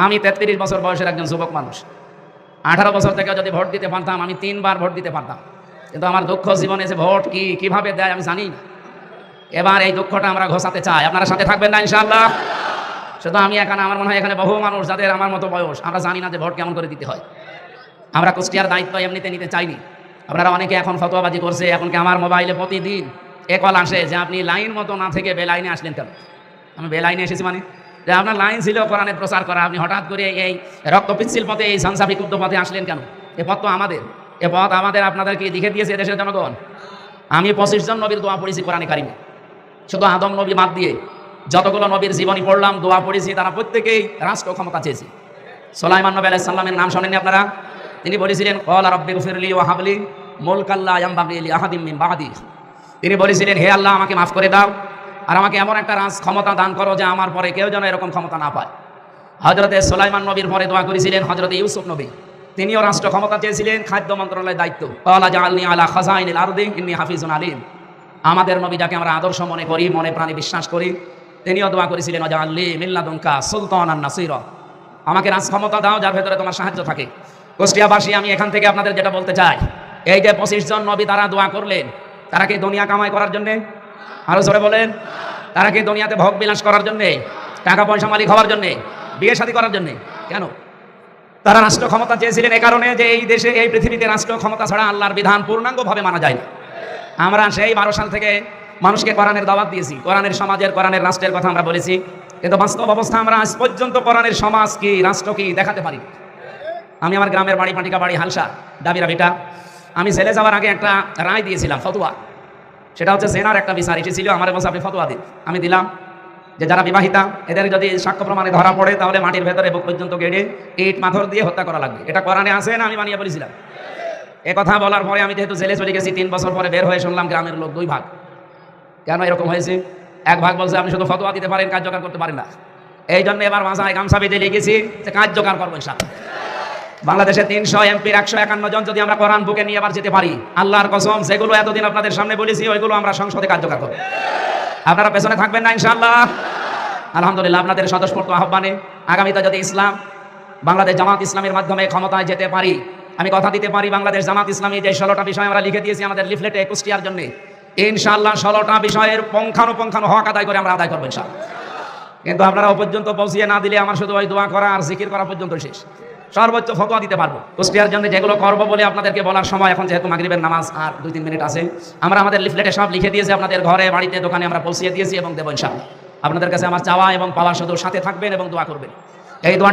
আমি 33 বছর বয়সের একজন যুবক মানুষ। 18 বছর থেকে যদি ভোট দিতে পারতাম, আমি 3 বার ভোট দিতে পারতাম। কিন্তু আমার দুঃখ জীবনে যে ভোট কিভাবে দেয় আমি জানি না। এবার এই দুঃখটা আমরা ঘোষাতে চাই। আপনারা সাথে থাকবেন না ইনশাআল্লাহ? শুধু আমি এখানে, আমার মনে হয় এখানে বহু মানুষ যাদের আমার মতো বয়স, আমরা জানি না যে ভোট কেমন করে দিতে হয়। আমরা কুষ্টিয়ার দায়িত্ব এমনিতে নিতে চাইনি। আপনারা অনেকে এখন ফতোয়াবাজি করছে। এখন কি আমার মোবাইলে প্রতিদিন কল আসে যে আপনি লাইন মতো না থেকে বেলাইনে আসলেন কেন? আমি বেলাইনে এসেছি মানে যে আপনার লাইন ছিল কোরআনের প্রচার করা, আপনি হঠাৎ করে এই রক্তপিচ্ছিল পথে, এই সানসাফি কুব্ধ পথে আসলেন কেন? এ পথ তো আমাদের, এ পথ আমাদের, আপনাদেরকে লিখে দিয়েছে দেশের জনগণ। আমি 25 জন নবীর দোয়া পড়েছি কোরআনে কারিমে। শুধু আদম নবী বাদ দিয়ে যতগুলো নবীর জীবনী পড়লাম, দোয়া পড়েছি, তারা প্রত্যেকেই রাষ্ট্র ক্ষমতা চেয়েছে। সুলাইমান নবী আলাইহিস সালামের নাম শোনেননি আপনারা? তিনি বলেছিলেন ক্বালা রাব্বি গফিরলি ওয়া হাবলি মুলকান লা ইয়ানবাগি লি আহাদিন মিন বাদি। তিনি বলেছিলেন, হে আল্লাহ, আমাকে মাফ করে দাও আর আমাকে এমন একটা রাজ ক্ষমতা দান করো যে আমার পরে কেউ যেন এরকম ক্ষমতা না পায়। হযরতে সুলাইমান নবীর পরে দোয়া করেছিলেন হযরতে ইউসুফ নবী। তিনিও রাষ্ট্র ক্ষমতা চেয়েছিলেন, খাদ্য মন্ত্রণালয়ের দায়িত্ব। ক্বালা জাআলনি আলা খাযাইনিল আরদি ইন্নী হাফিজুন আলীম। আমাদের নবী যাকে আমরা আদর্শ মনে করি, মনে প্রাণে বিশ্বাস করি, তিনিও দোয়া করেছিলেন ওয়াজআলনি মিন লাদুনকা সুলতানান নাসীরা। আমাকে রাজ ক্ষমতা দাও যার ভেতরে তোমার সাহায্য থাকে। কুষ্টিয়াবাসী, আমি এখান থেকে আপনাদের যেটা বলতে চাই, এই যে 25 জন নবী তারা দোয়া করলেন, তারা কি দুনিয়া কামাই করার জন্যে? আরো জোরে বলেন। তারা কি দুনিয়াতে ভোগ বিলাস করার জন্যে, টাকা পয়সা মালিক হওয়ার জন্যে, বিয়ে শাদী করার জন্যে? কেন? তারা রাষ্ট্র ক্ষমতা চেয়েছিলেন এই কারণে যে এই দেশে, এই পৃথিবীতে রাষ্ট্র ক্ষমতা ছাড়া আল্লাহর বিধান পূর্ণাঙ্গভাবে মানা যায় না। আমরা সেই 12 সাল থেকে মানুষকে কোরআনের দাওয়াত দিয়েছি, কোরআনের সমাজের, কোরআনের রাষ্ট্রের কথা আমরা বলেছি, কিন্তু বাস্তব অবস্থা আমরা আজ পর্যন্ত কোরআনের সমাজ কি, রাষ্ট্র কি দেখাতে পারি। আমি আমার গ্রামের বাড়ি, পাটিকা বাড়ি, হালসা ডাবিরা বেটা, আমি জেলে যাওয়ার আগে একটা রায় দিয়েছিলাম, ফতোয়া। সেটা হচ্ছে জেনার একটা বিচার এসেছিল, আমার বলছে আপনি ফতোয়া দিন। আমি দিলাম যে যারা বিবাহিতা, এদের যদি সাক্ষ্য প্রমাণে ধরা পড়ে তাহলে মাটির ভেতরে বুক পর্যন্ত গেড়ে ইট পাথর দিয়ে হত্যা করা লাগবে। এটা কোরআনে আছে না? আমি বানিয়ে বলেছিলাম। এ কথা বলার পরে আমি যেহেতু জেলে চলে গেছি, 3 বছর পরে বের হয়ে শুনলাম গ্রামের লোক 2 ভাগ। কেন এরকম হয়েছে? এক ভাগ বলছে আপনি শুধু ফতোয়া দিতে পারেন, কার্যকর করতে পারেন না। এই জন্য এবার মাথায় গামছা বেঁধে লিখেছি যে কার্যকর করবো ইনশাআল্লাহ। বাংলাদেশে 300 এমপির 151 জন যদি আমরা কোরআন বুকে নিয়ে আবার যেতে পারি, আল্লাহর কসম, সেগুলো এতদিন আপনাদের সামনে বলেছি, ওইগুলো আমরা সংসদে কার্যকর করব। আপনারা পেছনে থাকবেন না ইনশাআল্লাহ? আলহামদুলিল্লাহ, আপনাদের স্বতঃস্ফূর্ত আহ্বানে আগামীতে যদি ইসলাম, বাংলাদেশ জামাত ইসলামের মাধ্যমে ক্ষমতায় যেতে পারি, আমি কথা দিতে পারি বাংলাদেশ জামাত ইসলামী যে 16টা বিষয় আমরা লিখে দিয়েছি আমাদের লিফলেটে কুষ্টিয়ার জন্য, ইনশাআল্লাহ 16টা বিষয়ের পঙ্খানুপুঙ্খানু হক আদায় করে আমরা আদায় করবো ইনশাআল্লাহ। কিন্তু আপনারা ও পর্যন্ত পৌঁছিয়ে না দিলে আমার শুধু ওই দোয়া করা আর জিকির করা পর্যন্ত শেষ। সর্বোচ্চ ফতোয়া দিতে পারবো কুষ্টিয়ার জন্য, যেগুলো করবো বলে আপনাদেরকে বলার সময় এখন, যেহেতু মাগরিবের নামাজ আর 2-3 মিনিট আছে, আমরা আমাদের লিফলেটে সব লিখে দিয়েছি, আপনাদের ঘরে, বাড়িতে, দোকানে আমরা পৌঁছিয়ে দিয়েছি এবং দেবো ইনশাআল্লাহ। আপনাদের কাছে আমার চাওয়া এবং পাওয়া শুধু সাথে থাকবেন এবং দোয়া করবেন। এই দোয়াটা